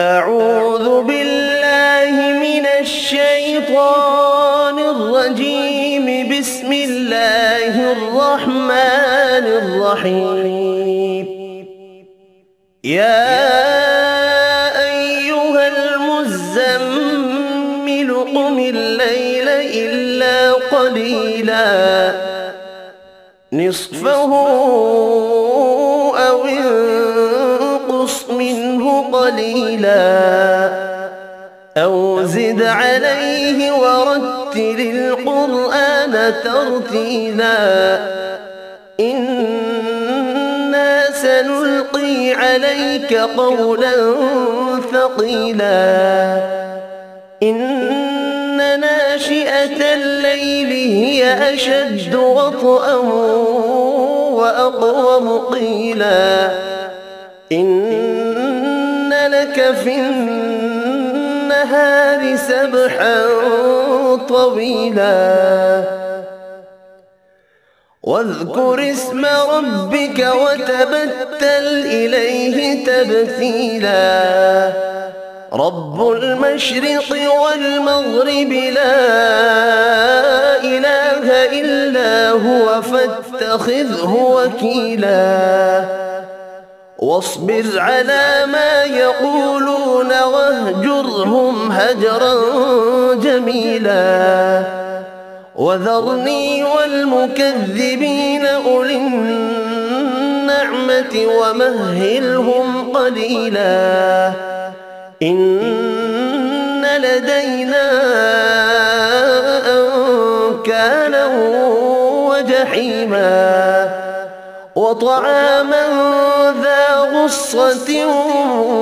أعوذ بالله من الشيطان الرجيم. بسم الله الرحمن الرحيم. يا أيها المزمل قم الليل إلا قليلا نصفه أو انقص منه قليلا أو زد عليه ورتل القرآن ترتيلا إنا سنلقي عليك قولا ثقيلا إن ناشئة الليل هي أشد وطئا وأقوم قيلا إن لك في النهار سبحا طويلا واذكر اسم ربك وتبتل إليه تبتيلا رب المشرق والمغرب لا إله إلا هو فاتخذه وكيلا واصبر على ما يقولون واهجرهم هجرا جميلا وذرني والمكذبين أولي النعمة ومهلهم قليلا إن لدينا أنكالا وجحيما وطعاما ذا غصة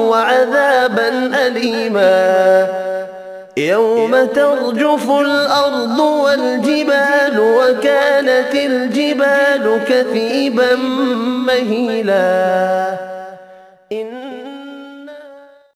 وعذابا أليما يوم ترجف الأرض والجبال وكانت الجبال كثيبا مهيلا